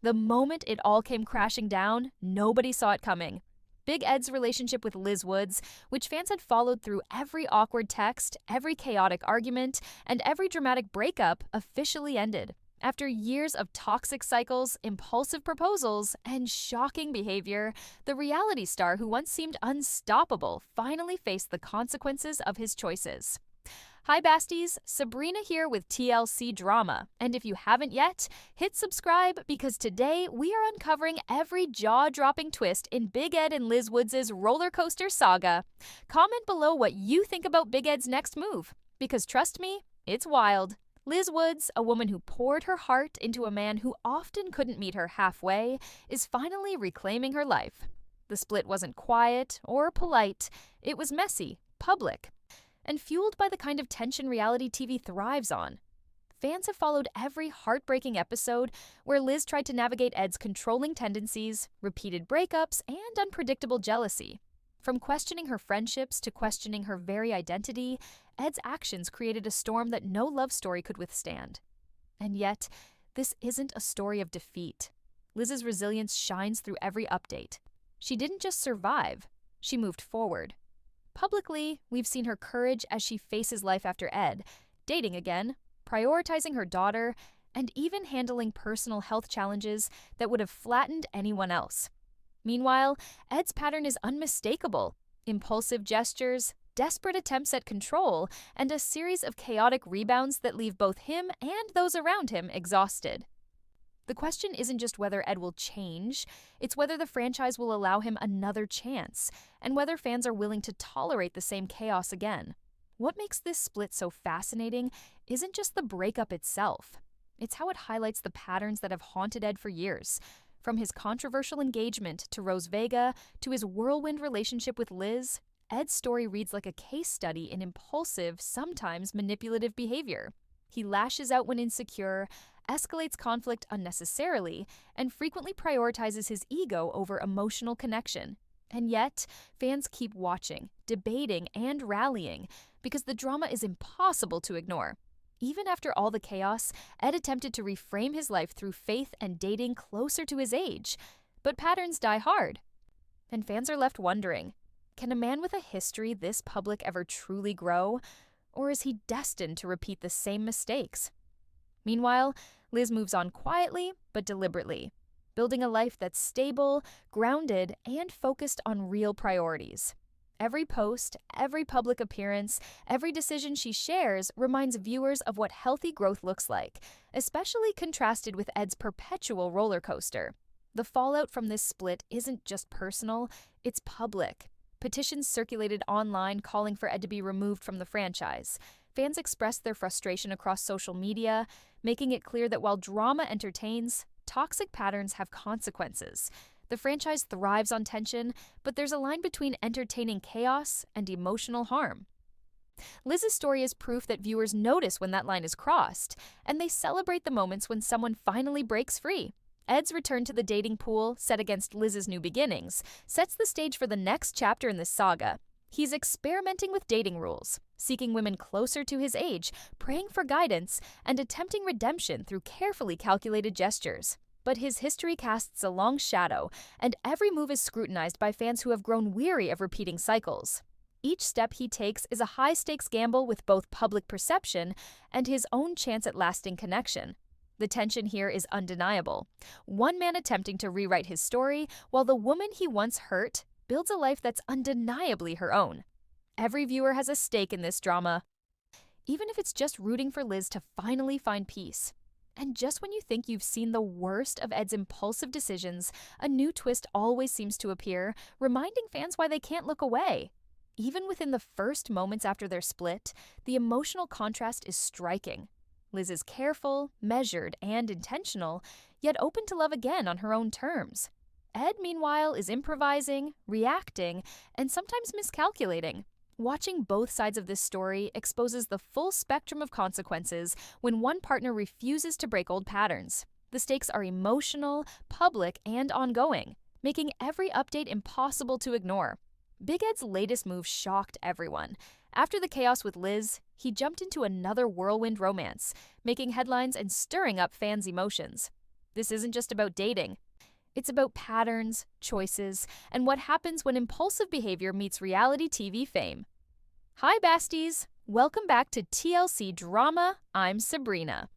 The moment it all came crashing down, nobody saw it coming. Big Ed's relationship with Liz Woods, which fans had followed through every awkward text, every chaotic argument, and every dramatic breakup, officially ended. After years of toxic cycles, impulsive proposals, and shocking behavior, the reality star who once seemed unstoppable finally faced the consequences of his choices. Hi Basties, Sabrina here with TLC Drama, and if you haven't yet, hit subscribe because today we are uncovering every jaw-dropping twist in Big Ed and Liz Woods' roller coaster saga. Comment below what you think about Big Ed's next move, because trust me, it's wild. Liz Woods, a woman who poured her heart into a man who often couldn't meet her halfway, is finally reclaiming her life. The split wasn't quiet or polite, it was messy, public, and fueled by the kind of tension reality TV thrives on. Fans have followed every heartbreaking episode where Liz tried to navigate Ed's controlling tendencies, repeated breakups, and unpredictable jealousy. From questioning her friendships to questioning her very identity, Ed's actions created a storm that no love story could withstand. And yet, this isn't a story of defeat. Liz's resilience shines through every update. She didn't just survive, she moved forward. Publicly, we've seen her courage as she faces life after Ed, dating again, prioritizing her daughter, and even handling personal health challenges that would have flattened anyone else. Meanwhile, Ed's pattern is unmistakable: impulsive gestures, desperate attempts at control, and a series of chaotic rebounds that leave both him and those around him exhausted. The question isn't just whether Ed will change, it's whether the franchise will allow him another chance, and whether fans are willing to tolerate the same chaos again. What makes this split so fascinating isn't just the breakup itself. It's how it highlights the patterns that have haunted Ed for years. From his controversial engagement to Rose Vega to his whirlwind relationship with Liz, Ed's story reads like a case study in impulsive, sometimes manipulative behavior. He lashes out when insecure, escalates conflict unnecessarily, and frequently prioritizes his ego over emotional connection. And yet, fans keep watching, debating, and rallying because the drama is impossible to ignore. Even after all the chaos, Ed attempted to reframe his life through faith and dating closer to his age. But patterns die hard. And fans are left wondering, can a man with a history this public ever truly grow? Or is he destined to repeat the same mistakes? Meanwhile, Liz moves on quietly but deliberately, building a life that's stable, grounded, and focused on real priorities. Every post, every public appearance, every decision she shares reminds viewers of what healthy growth looks like, especially contrasted with Ed's perpetual roller coaster. The fallout from this split isn't just personal, it's public. Petitions circulated online calling for Ed to be removed from the franchise. Fans expressed their frustration across social media, making it clear that while drama entertains, toxic patterns have consequences. The franchise thrives on tension, but there's a line between entertaining chaos and emotional harm. Liz's story is proof that viewers notice when that line is crossed, and they celebrate the moments when someone finally breaks free. Ed's return to the dating pool, set against Liz's new beginnings, sets the stage for the next chapter in this saga. He's experimenting with dating rules, seeking women closer to his age, praying for guidance, and attempting redemption through carefully calculated gestures. But his history casts a long shadow, and every move is scrutinized by fans who have grown weary of repeating cycles. Each step he takes is a high-stakes gamble with both public perception and his own chance at lasting connection. The tension here is undeniable. One man attempting to rewrite his story, while the woman he once hurt builds a life that's undeniably her own. Every viewer has a stake in this drama, even if it's just rooting for Liz to finally find peace. And just when you think you've seen the worst of Ed's impulsive decisions, a new twist always seems to appear, reminding fans why they can't look away. Even within the first moments after their split, the emotional contrast is striking. Liz is careful, measured, and intentional, yet open to love again on her own terms. Ed, meanwhile, is improvising, reacting, and sometimes miscalculating. Watching both sides of this story exposes the full spectrum of consequences when one partner refuses to break old patterns. The stakes are emotional, public, and ongoing, making every update impossible to ignore. Big Ed's latest move shocked everyone. After the chaos with Liz, he jumped into another whirlwind romance, making headlines and stirring up fans' emotions. This isn't just about dating. It's about patterns, choices, and what happens when impulsive behavior meets reality TV fame. Hi, besties! Welcome back to TLC Drama. I'm Sabrina.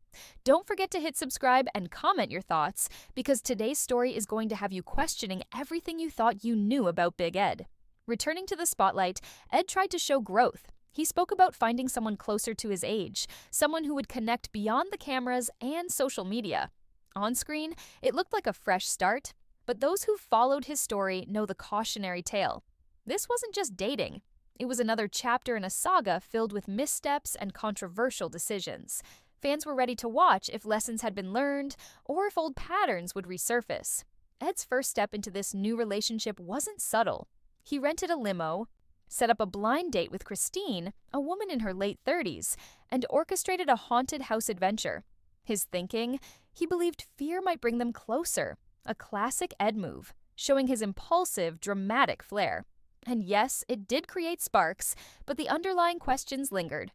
Don't forget to hit subscribe and comment your thoughts, because today's story is going to have you questioning everything you thought you knew about Big Ed. Returning to the spotlight, Ed tried to show growth. He spoke about finding someone closer to his age, someone who would connect beyond the cameras and social media. On screen, it looked like a fresh start, but those who followed his story know the cautionary tale. This wasn't just dating. It was another chapter in a saga filled with missteps and controversial decisions. Fans were ready to watch if lessons had been learned or if old patterns would resurface. Ed's first step into this new relationship wasn't subtle. He rented a limo, set up a blind date with Christine, a woman in her late 30s, and orchestrated a haunted house adventure. His thinking? He believed fear might bring them closer. A classic Ed move, showing his impulsive, dramatic flair. And yes, it did create sparks, but the underlying questions lingered.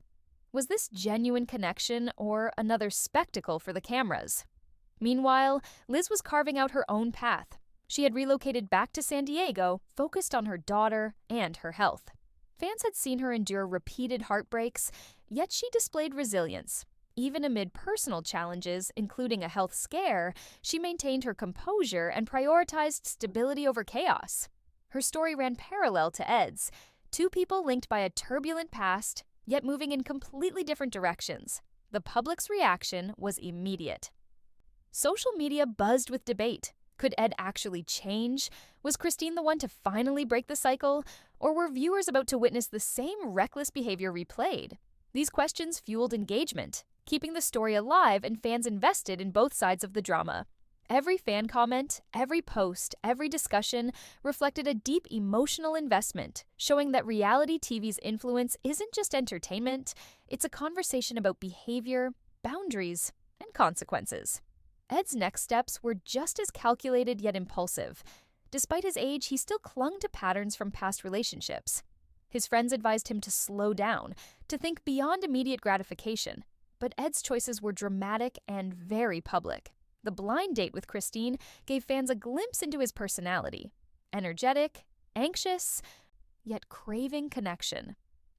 Was this genuine connection or another spectacle for the cameras? Meanwhile, Liz was carving out her own path. She had relocated back to San Diego, focused on her daughter and her health. Fans had seen her endure repeated heartbreaks, yet she displayed resilience. Even amid personal challenges, including a health scare, she maintained her composure and prioritized stability over chaos. Her story ran parallel to Ed's, two people linked by a turbulent past, yet moving in completely different directions. The public's reaction was immediate. Social media buzzed with debate. Could Ed actually change? Was Christine the one to finally break the cycle? Or were viewers about to witness the same reckless behavior replayed? These questions fueled engagement, keeping the story alive and fans invested in both sides of the drama. Every fan comment, every post, every discussion reflected a deep emotional investment, showing that reality TV's influence isn't just entertainment, it's a conversation about behavior, boundaries, and consequences. Ed's next steps were just as calculated yet impulsive. Despite his age, he still clung to patterns from past relationships. His friends advised him to slow down, to think beyond immediate gratification. But Ed's choices were dramatic and very public. The blind date with Christine gave fans a glimpse into his personality. Energetic, anxious, yet craving connection.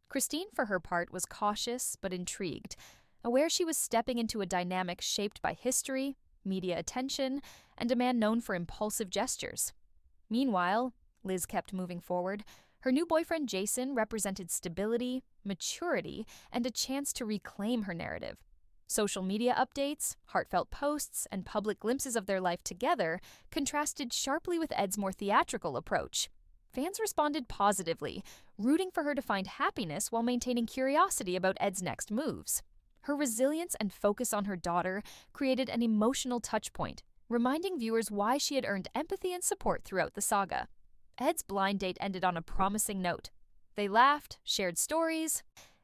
Christine, for her part, was cautious but intrigued, aware she was stepping into a dynamic shaped by history, media attention, and a man known for impulsive gestures. Meanwhile, Liz kept moving forward. Her new boyfriend Jason represented stability, maturity, and a chance to reclaim her narrative. Social media updates, heartfelt posts, and public glimpses of their life together contrasted sharply with Ed's more theatrical approach. Fans responded positively, rooting for her to find happiness while maintaining curiosity about Ed's next moves. Her resilience and focus on her daughter created an emotional touchpoint, reminding viewers why she had earned empathy and support throughout the saga. Ed's blind date ended on a promising note. They laughed, shared stories,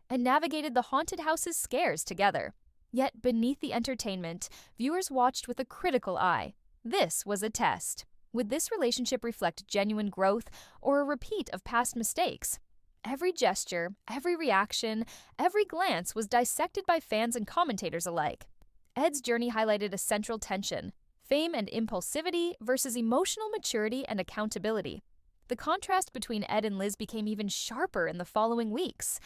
and navigated the haunted house's scares together. Yet beneath the entertainment, viewers watched with a critical eye. This was a test. Would this relationship reflect genuine growth or a repeat of past mistakes? Every gesture, every reaction, every glance was dissected by fans and commentators alike. Ed's journey highlighted a central tension: fame and impulsivity versus emotional maturity and accountability. The contrast between Ed and Liz became even sharper in the following weeks.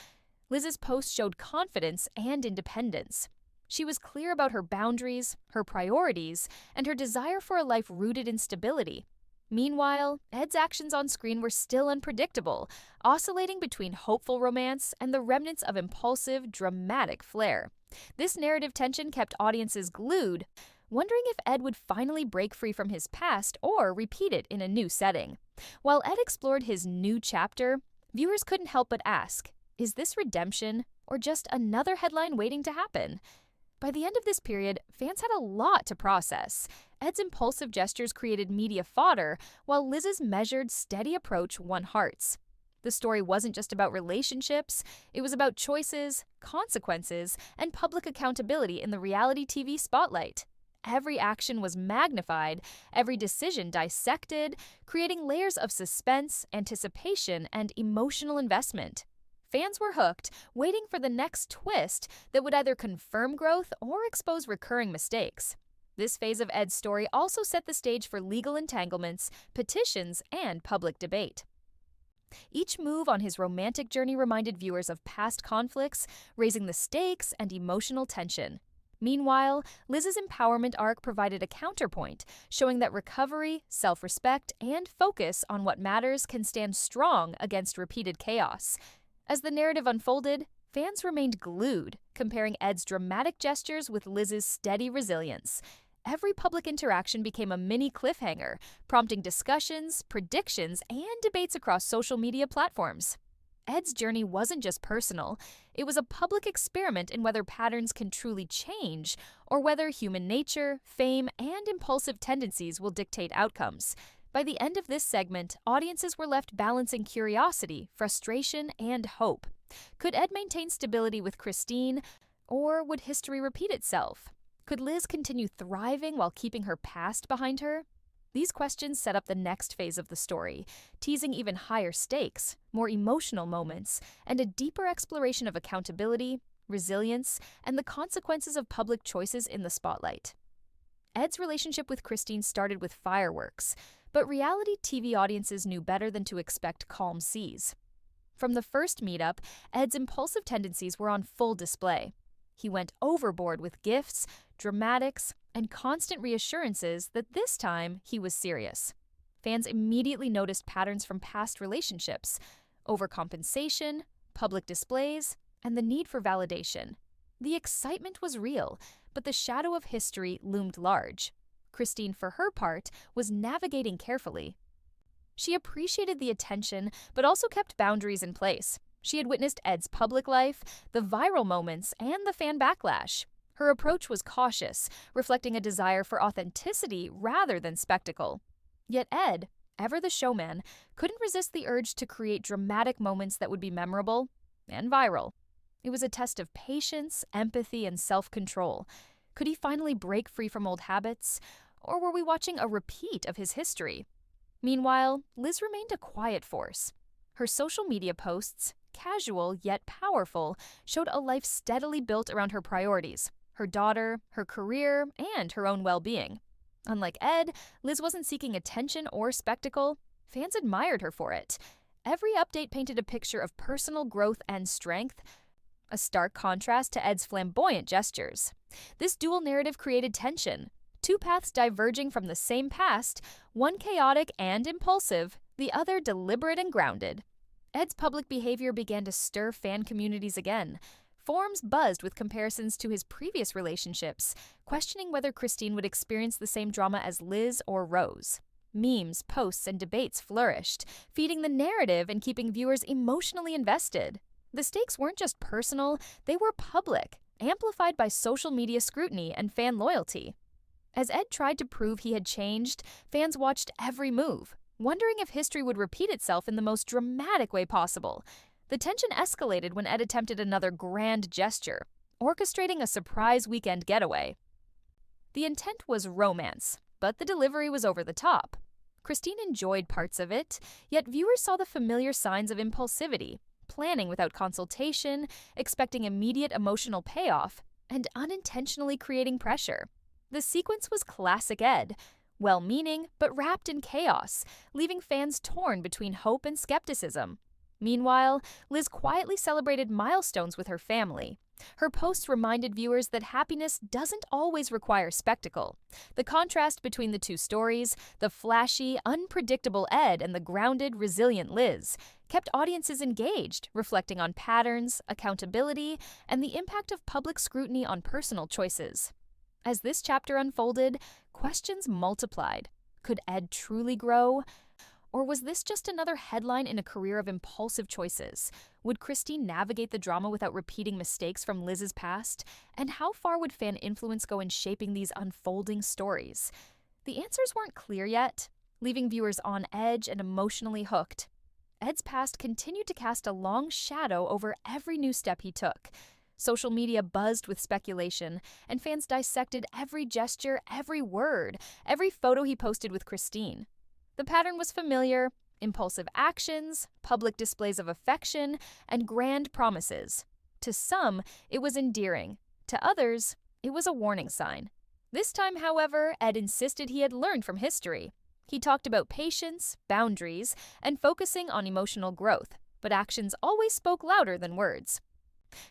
Liz's posts showed confidence and independence. She was clear about her boundaries, her priorities, and her desire for a life rooted in stability. Meanwhile, Ed's actions on screen were still unpredictable, oscillating between hopeful romance and the remnants of impulsive, dramatic flair. This narrative tension kept audiences glued, wondering if Ed would finally break free from his past or repeat it in a new setting. While Ed explored his new chapter, viewers couldn't help but ask, is this redemption or just another headline waiting to happen? By the end of this period, fans had a lot to process. Ed's impulsive gestures created media fodder, while Liz's measured, steady approach won hearts. The story wasn't just about relationships, it was about choices, consequences, and public accountability in the reality TV spotlight. Every action was magnified, every decision dissected, creating layers of suspense, anticipation, and emotional investment. Fans were hooked, waiting for the next twist that would either confirm growth or expose recurring mistakes. This phase of Ed's story also set the stage for legal entanglements, petitions, and public debate. Each move on his romantic journey reminded viewers of past conflicts, raising the stakes and emotional tension. Meanwhile, Liz's empowerment arc provided a counterpoint, showing that recovery, self-respect, and focus on what matters can stand strong against repeated chaos. As the narrative unfolded, fans remained glued, comparing Ed's dramatic gestures with Liz's steady resilience. Every public interaction became a mini cliffhanger, prompting discussions, predictions, and debates across social media platforms. Ed's journey wasn't just personal, it was a public experiment in whether patterns can truly change, or whether human nature, fame, and impulsive tendencies will dictate outcomes. By the end of this segment, audiences were left balancing curiosity, frustration, and hope. Could Ed maintain stability with Christine, or would history repeat itself? Could Liz continue thriving while keeping her past behind her? These questions set up the next phase of the story, teasing even higher stakes, more emotional moments, and a deeper exploration of accountability, resilience, and the consequences of public choices in the spotlight. Ed's relationship with Christine started with fireworks, but reality TV audiences knew better than to expect calm seas. From the first meetup, Ed's impulsive tendencies were on full display. He went overboard with gifts, dramatics, and constant reassurances that this time he was serious. Fans immediately noticed patterns from past relationships: overcompensation, public displays, and the need for validation. The excitement was real, but the shadow of history loomed large. Christine, for her part, was navigating carefully. She appreciated the attention, but also kept boundaries in place. She had witnessed Ed's public life, the viral moments, and the fan backlash. Her approach was cautious, reflecting a desire for authenticity rather than spectacle. Yet Ed, ever the showman, couldn't resist the urge to create dramatic moments that would be memorable and viral. It was a test of patience, empathy, and self-control. Could he finally break free from old habits, or were we watching a repeat of his history? Meanwhile, Liz remained a quiet force. Her social media posts, casual yet powerful, showed a life steadily built around her priorities: her daughter, her career, and her own well-being. Unlike Ed, Liz wasn't seeking attention or spectacle. Fans admired her for it. Every update painted a picture of personal growth and strength, a stark contrast to Ed's flamboyant gestures. This dual narrative created tension. Two paths diverging from the same past, one chaotic and impulsive, the other deliberate and grounded. Ed's public behavior began to stir fan communities again. Forums buzzed with comparisons to his previous relationships, questioning whether Christine would experience the same drama as Liz or Rose. Memes, posts, and debates flourished, feeding the narrative and keeping viewers emotionally invested. The stakes weren't just personal, they were public, amplified by social media scrutiny and fan loyalty. As Ed tried to prove he had changed, fans watched every move, wondering if history would repeat itself in the most dramatic way possible. The tension escalated when Ed attempted another grand gesture, orchestrating a surprise weekend getaway. The intent was romance, but the delivery was over the top. Christine enjoyed parts of it, yet viewers saw the familiar signs of impulsivity: planning without consultation, expecting immediate emotional payoff, and unintentionally creating pressure. The sequence was classic Ed, well-meaning but wrapped in chaos, leaving fans torn between hope and skepticism. Meanwhile, Liz quietly celebrated milestones with her family. Her posts reminded viewers that happiness doesn't always require spectacle. The contrast between the two stories, the flashy, unpredictable Ed and the grounded, resilient Liz, kept audiences engaged, reflecting on patterns, accountability, and the impact of public scrutiny on personal choices. As this chapter unfolded, questions multiplied. Could Ed truly grow? Or was this just another headline in a career of impulsive choices? Would Christine navigate the drama without repeating mistakes from Liz's past? And how far would fan influence go in shaping these unfolding stories? The answers weren't clear yet, leaving viewers on edge and emotionally hooked. Ed's past continued to cast a long shadow over every new step he took. Social media buzzed with speculation, and fans dissected every gesture, every word, every photo he posted with Christine. The pattern was familiar: impulsive actions, public displays of affection, and grand promises. To some, it was endearing. To others, it was a warning sign. This time, however, Ed insisted he had learned from history. He talked about patience, boundaries, and focusing on emotional growth, but actions always spoke louder than words.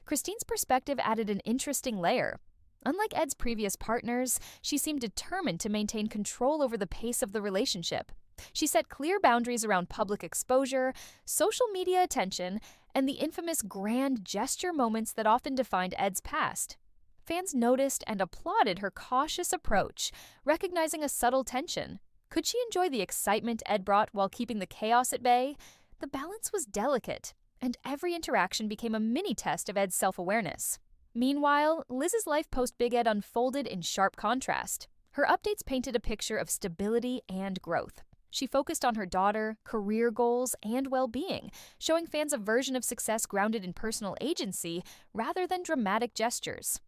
Christine's perspective added an interesting layer. Unlike Ed's previous partners, she seemed determined to maintain control over the pace of the relationship. She set clear boundaries around public exposure, social media attention, and the infamous grand gesture moments that often defined Ed's past. Fans noticed and applauded her cautious approach, recognizing a subtle tension. Could she enjoy the excitement Ed brought while keeping the chaos at bay? The balance was delicate, and every interaction became a mini-test of Ed's self-awareness. Meanwhile, Liz's life post-Big Ed unfolded in sharp contrast. Her updates painted a picture of stability and growth. She focused on her daughter, career goals, and well-being, showing fans a version of success grounded in personal agency rather than dramatic gestures.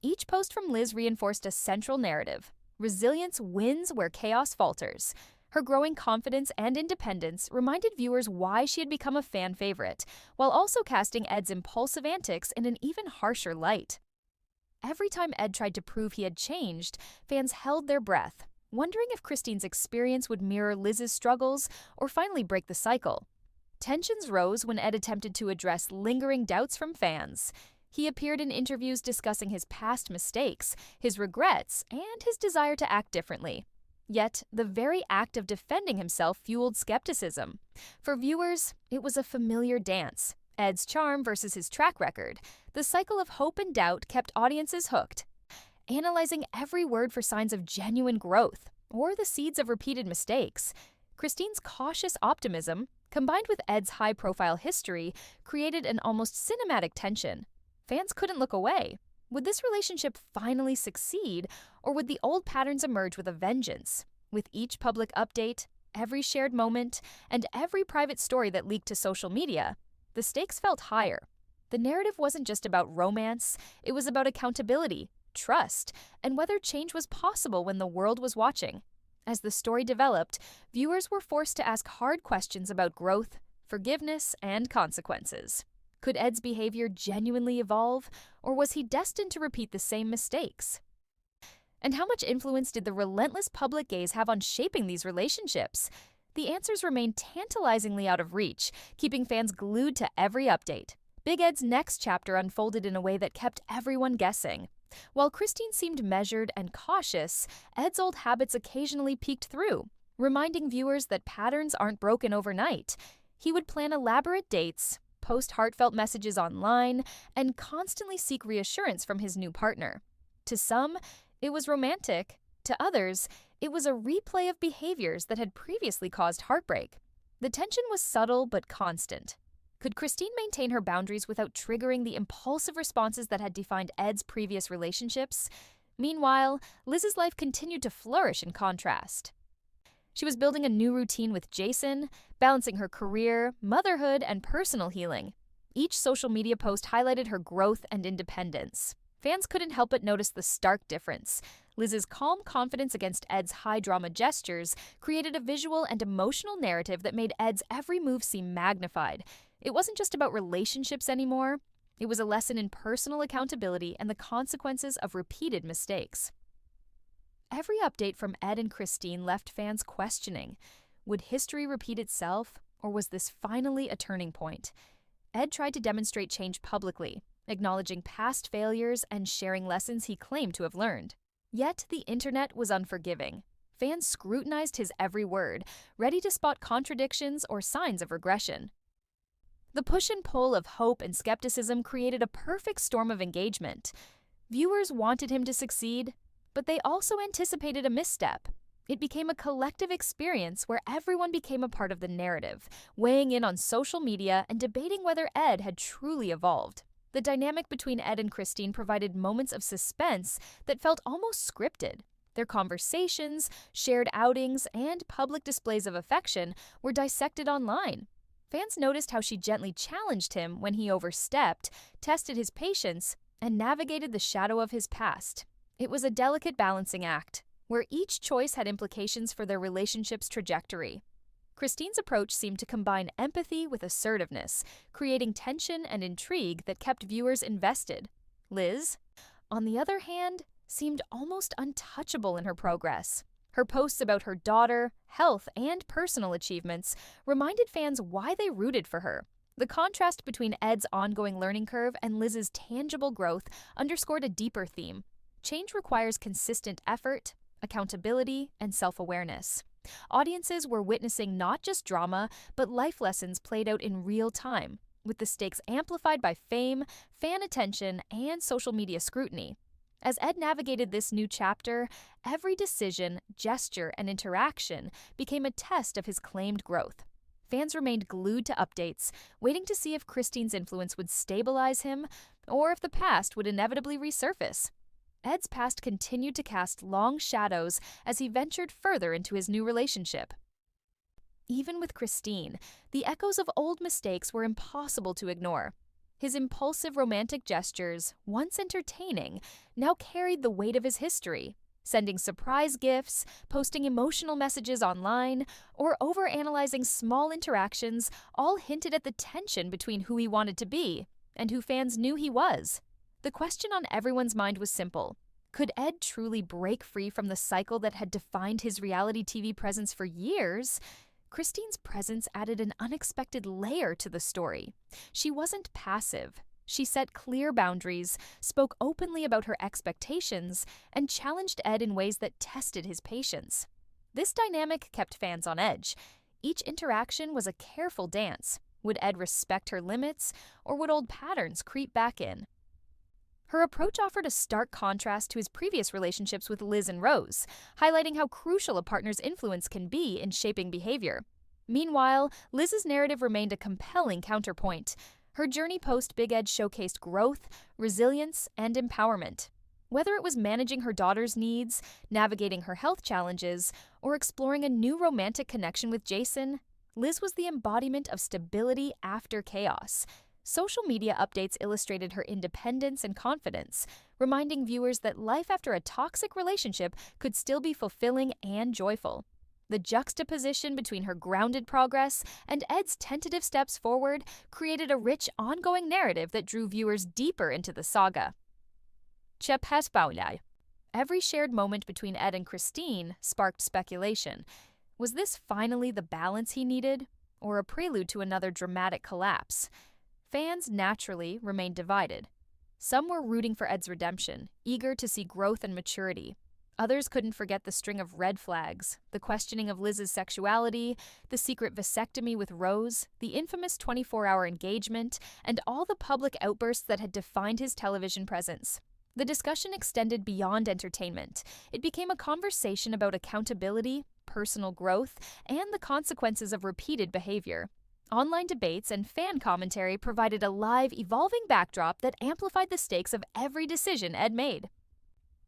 Each post from Liz reinforced a central narrative. Resilience wins where chaos falters. Her growing confidence and independence reminded viewers why she had become a fan favorite, while also casting Ed's impulsive antics in an even harsher light. Every time Ed tried to prove he had changed, fans held their breath, wondering if Christine's experience would mirror Liz's struggles or finally break the cycle. Tensions rose when Ed attempted to address lingering doubts from fans. He appeared in interviews discussing his past mistakes, his regrets, and his desire to act differently. Yet, the very act of defending himself fueled skepticism. For viewers, it was a familiar dance. Ed's charm versus his track record. The cycle of hope and doubt kept audiences hooked, analyzing every word for signs of genuine growth or the seeds of repeated mistakes. Christine's cautious optimism, combined with Ed's high-profile history, created an almost cinematic tension. Fans couldn't look away. Would this relationship finally succeed, or would the old patterns emerge with a vengeance? With each public update, every shared moment, and every private story that leaked to social media, the stakes felt higher. The narrative wasn't just about romance, it was about accountability, trust, and whether change was possible when the world was watching. As the story developed, viewers were forced to ask hard questions about growth, forgiveness, and consequences. Could Ed's behavior genuinely evolve, or was he destined to repeat the same mistakes? And how much influence did the relentless public gaze have on shaping these relationships? The answers remain tantalizingly out of reach, keeping fans glued to every update. Big Ed's next chapter unfolded in a way that kept everyone guessing. While Christine seemed measured and cautious, Ed's old habits occasionally peeked through, reminding viewers that patterns aren't broken overnight. He would plan elaborate dates, post heartfelt messages online, and constantly seek reassurance from his new partner. To some, it was romantic. To others, it was a replay of behaviors that had previously caused heartbreak. The tension was subtle but constant. Could Christine maintain her boundaries without triggering the impulsive responses that had defined Ed's previous relationships? Meanwhile, Liz's life continued to flourish in contrast. She was building a new routine with Jason, balancing her career, motherhood, and personal healing. Each social media post highlighted her growth and independence. Fans couldn't help but notice the stark difference. Liz's calm confidence against Ed's high-drama gestures created a visual and emotional narrative that made Ed's every move seem magnified. It wasn't just about relationships anymore. It was a lesson in personal accountability and the consequences of repeated mistakes. Every update from Ed and Christine left fans questioning. Would history repeat itself, or was this finally a turning point? Ed tried to demonstrate change publicly, acknowledging past failures and sharing lessons he claimed to have learned. Yet the internet was unforgiving. Fans scrutinized his every word, ready to spot contradictions or signs of regression. The push and pull of hope and skepticism created a perfect storm of engagement. Viewers wanted him to succeed, but they also anticipated a misstep. It became a collective experience where everyone became a part of the narrative, weighing in on social media and debating whether Ed had truly evolved. The dynamic between Ed and Christine provided moments of suspense that felt almost scripted. Their conversations, shared outings, and public displays of affection were dissected online. Fans noticed how she gently challenged him when he overstepped, tested his patience, and navigated the shadow of his past. It was a delicate balancing act, where each choice had implications for their relationship's trajectory. Christine's approach seemed to combine empathy with assertiveness, creating tension and intrigue that kept viewers invested. Liz, on the other hand, seemed almost untouchable in her progress. Her posts about her daughter, health, and personal achievements reminded fans why they rooted for her. The contrast between Ed's ongoing learning curve and Liz's tangible growth underscored a deeper theme. Change requires consistent effort, accountability, and self-awareness. Audiences were witnessing not just drama, but life lessons played out in real time, with the stakes amplified by fame, fan attention, and social media scrutiny. As Ed navigated this new chapter, every decision, gesture, and interaction became a test of his claimed growth. Fans remained glued to updates, waiting to see if Christine's influence would stabilize him or if the past would inevitably resurface. Ed's past continued to cast long shadows as he ventured further into his new relationship. Even with Christine, the echoes of old mistakes were impossible to ignore. His impulsive romantic gestures, once entertaining, now carried the weight of his history, sending surprise gifts, posting emotional messages online, or overanalyzing small interactions all hinted at the tension between who he wanted to be and who fans knew he was. The question on everyone's mind was simple. Could Ed truly break free from the cycle that had defined his reality TV presence for years? Christine's presence added an unexpected layer to the story. She wasn't passive. She set clear boundaries, spoke openly about her expectations, and challenged Ed in ways that tested his patience. This dynamic kept fans on edge. Each interaction was a careful dance. Would Ed respect her limits, or would old patterns creep back in? Her approach offered a stark contrast to his previous relationships with Liz and Rose, highlighting how crucial a partner's influence can be in shaping behavior. Meanwhile, Liz's narrative remained a compelling counterpoint. Her journey post-Big Ed showcased growth, resilience, and empowerment. Whether it was managing her daughter's needs, navigating her health challenges, or exploring a new romantic connection with Jason, Liz was the embodiment of stability after chaos. Social media updates illustrated her independence and confidence, reminding viewers that life after a toxic relationship could still be fulfilling and joyful. The juxtaposition between her grounded progress and Ed's tentative steps forward created a rich, ongoing narrative that drew viewers deeper into the saga. Every shared moment between Ed and Christine sparked speculation. Was this finally the balance he needed, or a prelude to another dramatic collapse? Fans naturally remained divided. Some were rooting for Ed's redemption, eager to see growth and maturity. Others couldn't forget the string of red flags, the questioning of Liz's sexuality, the secret vasectomy with Rose, the infamous 24-hour engagement, and all the public outbursts that had defined his television presence. The discussion extended beyond entertainment. It became a conversation about accountability, personal growth, and the consequences of repeated behavior. Online debates and fan commentary provided a live, evolving backdrop that amplified the stakes of every decision Ed made.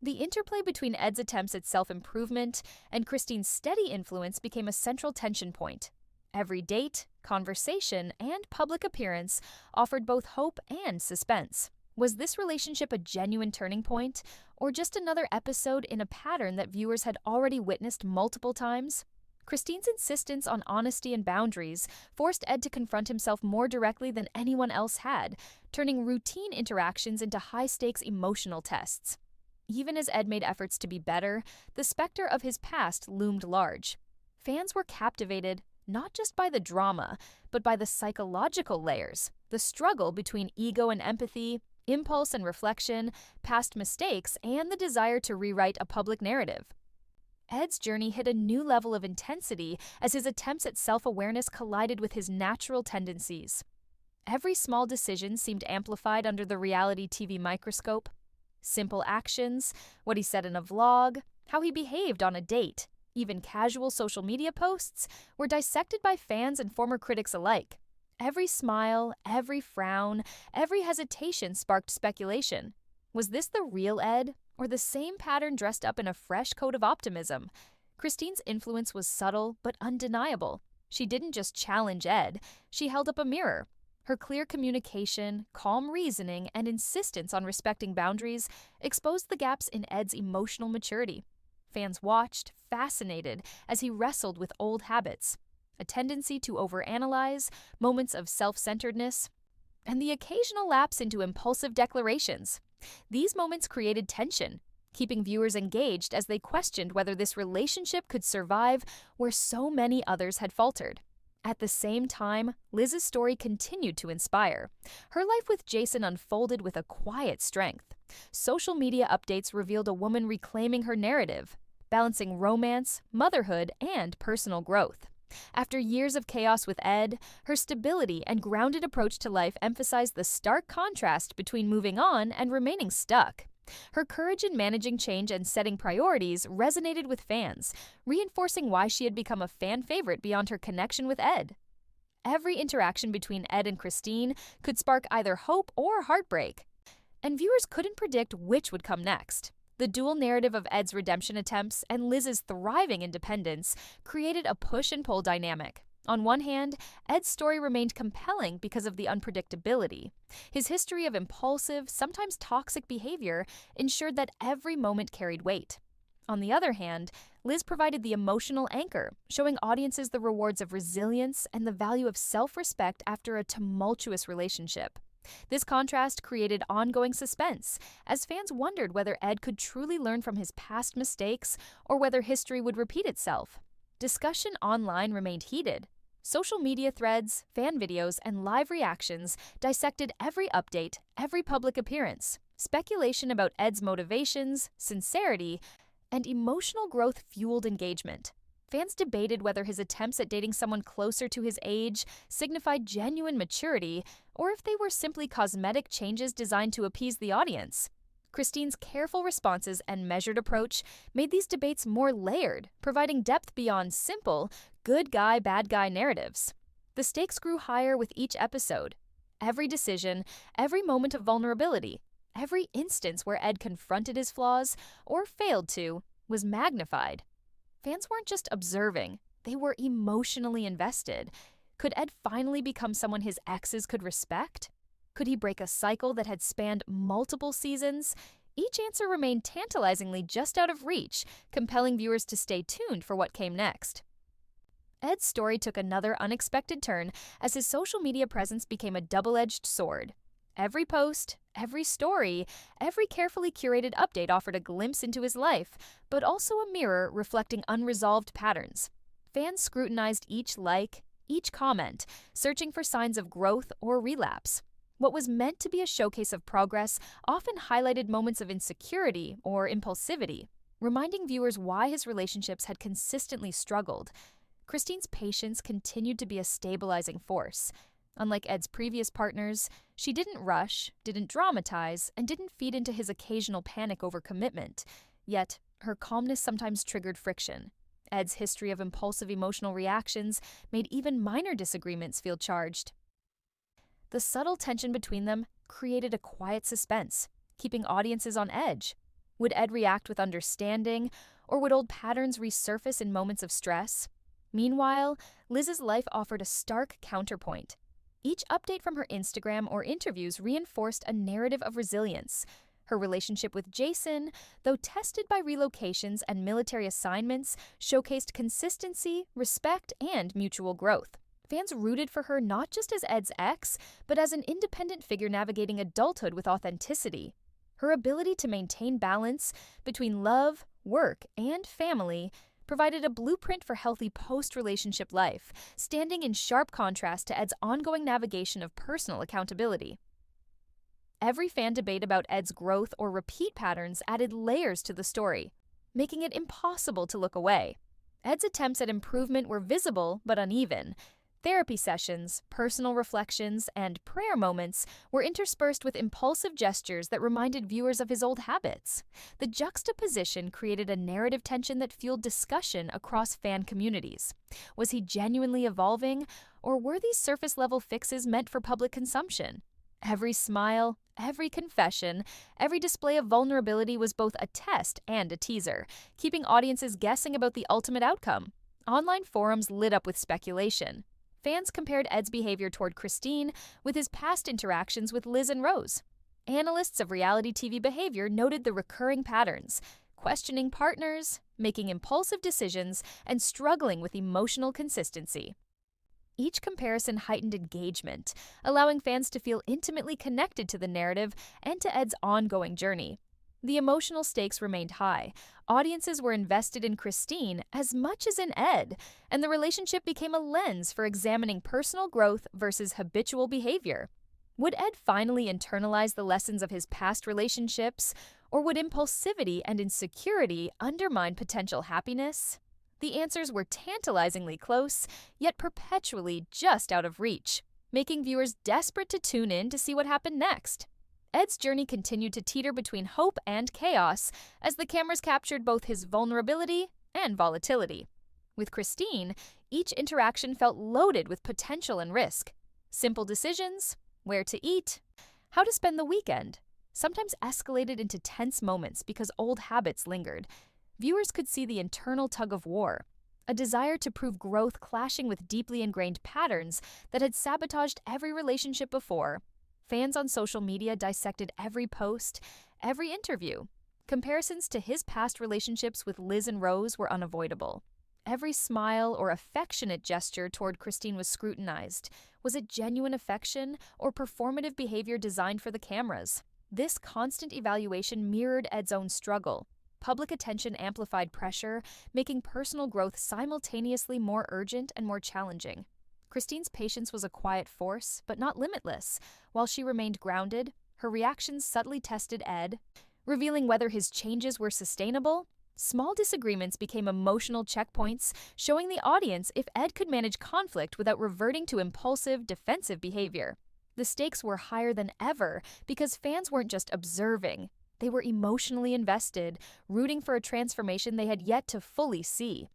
The interplay between Ed's attempts at self-improvement and Christine's steady influence became a central tension point. Every date, conversation, and public appearance offered both hope and suspense. Was this relationship a genuine turning point, or just another episode in a pattern that viewers had already witnessed multiple times? Christine's insistence on honesty and boundaries forced Ed to confront himself more directly than anyone else had, turning routine interactions into high-stakes emotional tests. Even as Ed made efforts to be better, the specter of his past loomed large. Fans were captivated not just by the drama, but by the psychological layers, the struggle between ego and empathy, impulse and reflection, past mistakes, and the desire to rewrite a public narrative. Ed's journey hit a new level of intensity as his attempts at self-awareness collided with his natural tendencies. Every small decision seemed amplified under the reality TV microscope. Simple actions, what he said in a vlog, how he behaved on a date, even casual social media posts, were dissected by fans and former critics alike. Every smile, every frown, every hesitation sparked speculation. Was this the real Ed, or the same pattern dressed up in a fresh coat of optimism? Christine's influence was subtle but undeniable. She didn't just challenge Ed, she held up a mirror. Her clear communication, calm reasoning, and insistence on respecting boundaries exposed the gaps in Ed's emotional maturity. Fans watched, fascinated, as he wrestled with old habits, a tendency to overanalyze, moments of self-centeredness, and the occasional lapse into impulsive declarations. These moments created tension. keeping viewers engaged as they questioned whether this relationship could survive where so many others had faltered. At the same time, Liz's story continued to inspire. Her life with Jason unfolded with a quiet strength. Social media updates revealed a woman reclaiming her narrative, balancing romance, motherhood, and personal growth. After years of chaos with Ed, her stability and grounded approach to life emphasized the stark contrast between moving on and remaining stuck. Her courage in managing change and setting priorities resonated with fans, reinforcing why she had become a fan favorite beyond her connection with Ed. Every interaction between Ed and Christine could spark either hope or heartbreak, and viewers couldn't predict which would come next. The dual narrative of Ed's redemption attempts and Liz's thriving independence created a push and pull dynamic. On one hand, Ed's story remained compelling because of the unpredictability. His history of impulsive, sometimes toxic behavior ensured that every moment carried weight. On the other hand, Liz provided the emotional anchor, showing audiences the rewards of resilience and the value of self-respect after a tumultuous relationship. This contrast created ongoing suspense, as fans wondered whether Ed could truly learn from his past mistakes or whether history would repeat itself. Discussion online remained heated. Social media threads, fan videos, and live reactions dissected every update, every public appearance. Speculation about Ed's motivations, sincerity, and emotional growth fueled engagement. Fans debated whether his attempts at dating someone closer to his age signified genuine maturity or if they were simply cosmetic changes designed to appease the audience. Christine's careful responses and measured approach made these debates more layered, providing depth beyond simple, good guy, bad guy narratives. The stakes grew higher with each episode. Every decision, every moment of vulnerability, every instance where Ed confronted his flaws, or failed to, was magnified. Fans weren't just observing, they were emotionally invested. Could Ed finally become someone his exes could respect? Could he break a cycle that had spanned multiple seasons? Each answer remained tantalizingly just out of reach, compelling viewers to stay tuned for what came next. Ed's story took another unexpected turn as his social media presence became a double-edged sword. Every post, every story, every carefully curated update offered a glimpse into his life, but also a mirror reflecting unresolved patterns. Fans scrutinized each like, each comment, searching for signs of growth or relapse. What was meant to be a showcase of progress often highlighted moments of insecurity or impulsivity, reminding viewers why his relationships had consistently struggled. Christine's patience continued to be a stabilizing force. Unlike Ed's previous partners, she didn't rush, didn't dramatize, and didn't feed into his occasional panic over commitment. Yet, her calmness sometimes triggered friction. Ed's history of impulsive emotional reactions made even minor disagreements feel charged. The subtle tension between them created a quiet suspense, keeping audiences on edge. Would Ed react with understanding, or would old patterns resurface in moments of stress? Meanwhile, Liz's life offered a stark counterpoint. Each update from her Instagram or interviews reinforced a narrative of resilience. Her relationship with Jason, though tested by relocations and military assignments, showcased consistency, respect, and mutual growth. Fans rooted for her not just as Ed's ex, but as an independent figure navigating adulthood with authenticity. Her ability to maintain balance between love, work, and family provided a blueprint for healthy post-relationship life, standing in sharp contrast to Ed's ongoing navigation of personal accountability. Every fan debate about Ed's growth or repeat patterns added layers to the story, making it impossible to look away. Ed's attempts at improvement were visible but uneven. Therapy sessions, personal reflections, and prayer moments were interspersed with impulsive gestures that reminded viewers of his old habits. The juxtaposition created a narrative tension that fueled discussion across fan communities. Was he genuinely evolving, or were these surface-level fixes meant for public consumption? Every smile, every confession, every display of vulnerability was both a test and a teaser, keeping audiences guessing about the ultimate outcome. Online forums lit up with speculation. Fans compared Ed's behavior toward Christine with his past interactions with Liz and Rose. Analysts of reality TV behavior noted the recurring patterns, questioning partners, making impulsive decisions, and struggling with emotional consistency. Each comparison heightened engagement, allowing fans to feel intimately connected to the narrative and to Ed's ongoing journey. The emotional stakes remained high. Audiences were invested in Christine as much as in Ed, and the relationship became a lens for examining personal growth versus habitual behavior. Would Ed finally internalize the lessons of his past relationships, or would impulsivity and insecurity undermine potential happiness? The answers were tantalizingly close, yet perpetually just out of reach, making viewers desperate to tune in to see what happened next. Ed's journey continued to teeter between hope and chaos as the cameras captured both his vulnerability and volatility. With Christine, each interaction felt loaded with potential and risk. Simple decisions, where to eat, how to spend the weekend, sometimes escalated into tense moments because old habits lingered. Viewers could see the internal tug-of-war, a desire to prove growth clashing with deeply ingrained patterns that had sabotaged every relationship before. Fans on social media dissected every post, every interview. Comparisons to his past relationships with Liz and Rose were unavoidable. Every smile or affectionate gesture toward Christine was scrutinized. Was it genuine affection or performative behavior designed for the cameras? This constant evaluation mirrored Ed's own struggle. Public attention amplified pressure, making personal growth simultaneously more urgent and more challenging. Christine's patience was a quiet force, but not limitless. While she remained grounded, her reactions subtly tested Ed, revealing whether his changes were sustainable. Small disagreements became emotional checkpoints, showing the audience if Ed could manage conflict without reverting to impulsive, defensive behavior. The stakes were higher than ever because fans weren't just observing. They were emotionally invested, rooting for a transformation they had yet to fully see.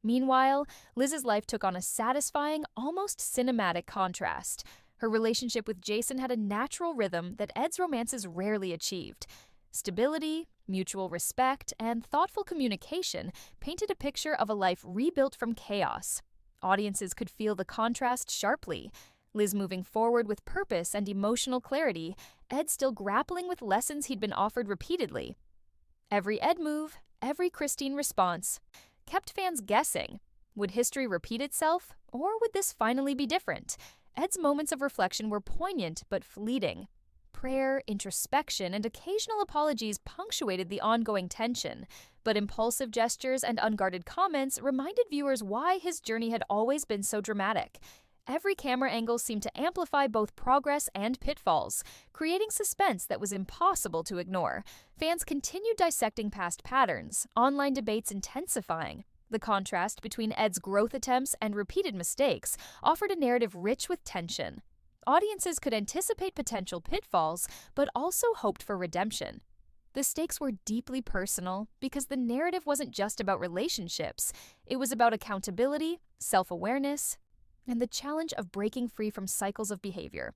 Meanwhile, Liz's life took on a satisfying, almost cinematic contrast. Her relationship with Jason had a natural rhythm that Ed's romances rarely achieved. Stability, mutual respect, and thoughtful communication painted a picture of a life rebuilt from chaos. Audiences could feel the contrast sharply. Liz moving forward with purpose and emotional clarity, Ed still grappling with lessons he'd been offered repeatedly. Every Ed move, every Christine response, kept fans guessing. Would history repeat itself, or would this finally be different? Ed's moments of reflection were poignant but fleeting. Prayer, introspection, and occasional apologies punctuated the ongoing tension, but impulsive gestures and unguarded comments reminded viewers why his journey had always been so dramatic. Every camera angle seemed to amplify both progress and pitfalls, creating suspense that was impossible to ignore. Fans continued dissecting past patterns, online debates intensifying. The contrast between Ed's growth attempts and repeated mistakes offered a narrative rich with tension. Audiences could anticipate potential pitfalls, but also hoped for redemption. The stakes were deeply personal because the narrative wasn't just about relationships. It was about accountability, self-awareness, and the challenge of breaking free from cycles of behavior.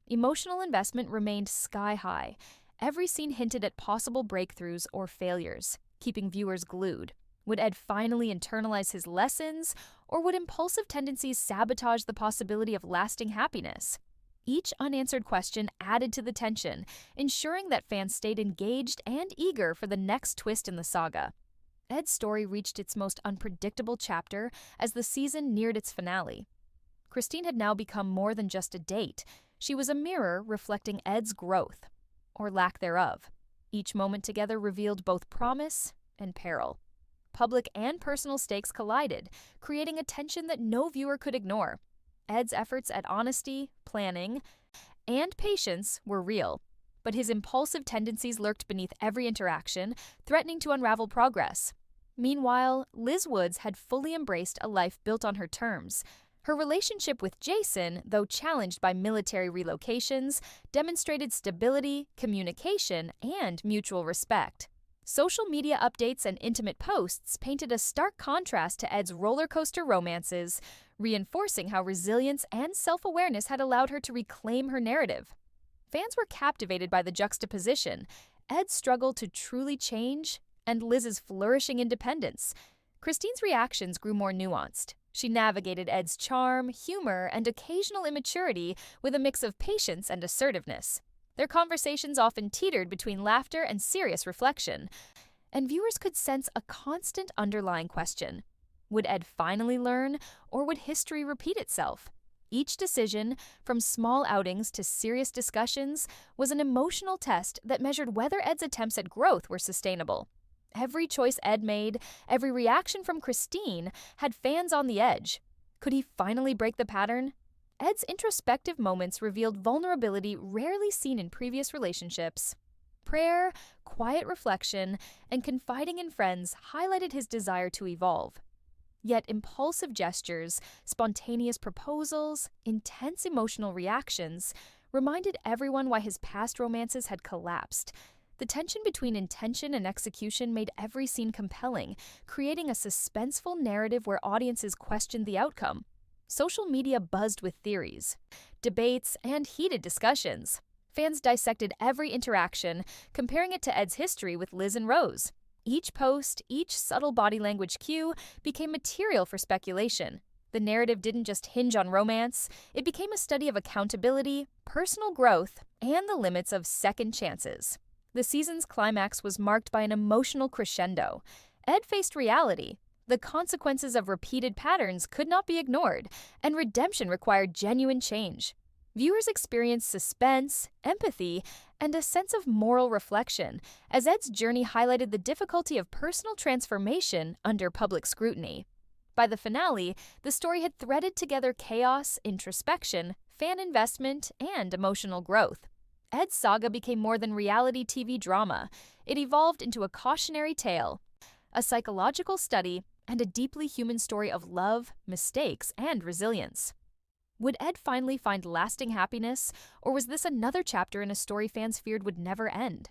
Emotional investment remained sky-high. Every scene hinted at possible breakthroughs or failures, keeping viewers glued. Would Ed finally internalize his lessons, or would impulsive tendencies sabotage the possibility of lasting happiness? Each unanswered question added to the tension, ensuring that fans stayed engaged and eager for the next twist in the saga. Ed's story reached its most unpredictable chapter as the season neared its finale. Christine had now become more than just a date. She was a mirror reflecting Ed's growth, or lack thereof. Each moment together revealed both promise and peril. Public and personal stakes collided, creating a tension that no viewer could ignore. Ed's efforts at honesty, planning, and patience were real, but his impulsive tendencies lurked beneath every interaction, threatening to unravel progress. Meanwhile, Liz Woods had fully embraced a life built on her terms. Her relationship with Jason, though challenged by military relocations, demonstrated stability, communication, and mutual respect. Social media updates and intimate posts painted a stark contrast to Ed's roller coaster romances, reinforcing how resilience and self-awareness had allowed her to reclaim her narrative. Fans were captivated by the juxtaposition, Ed's struggle to truly change and Liz's flourishing independence. Christine's reactions grew more nuanced. She navigated Ed's charm, humor, and occasional immaturity with a mix of patience and assertiveness. Their conversations often teetered between laughter and serious reflection, and viewers could sense a constant underlying question. Would Ed finally learn, or would history repeat itself? Each decision, from small outings to serious discussions, was an emotional test that measured whether Ed's attempts at growth were sustainable. Every choice Ed made, every reaction from Christine, had fans on the edge. Could he finally break the pattern? Ed's introspective moments revealed vulnerability rarely seen in previous relationships. Prayer, quiet reflection, and confiding in friends highlighted his desire to evolve. Yet impulsive gestures, spontaneous proposals, intense emotional reactions reminded everyone why his past romances had collapsed. The tension between intention and execution made every scene compelling, creating a suspenseful narrative where audiences questioned the outcome. Social media buzzed with theories, debates, and heated discussions. Fans dissected every interaction, comparing it to Ed's history with Liz and Rose. Each post, each subtle body language cue became material for speculation. The narrative didn't just hinge on romance, it became a study of accountability, personal growth, and the limits of second chances. The season's climax was marked by an emotional crescendo. Ed faced reality. The consequences of repeated patterns could not be ignored, and redemption required genuine change. Viewers experienced suspense, empathy, and a sense of moral reflection, as Ed's journey highlighted the difficulty of personal transformation under public scrutiny. By the finale, the story had threaded together chaos, introspection, fan investment, and emotional growth. Ed's saga became more than reality TV drama. It evolved into a cautionary tale, a psychological study, and a deeply human story of love, mistakes, and resilience. Would Ed finally find lasting happiness, or was this another chapter in a story fans feared would never end?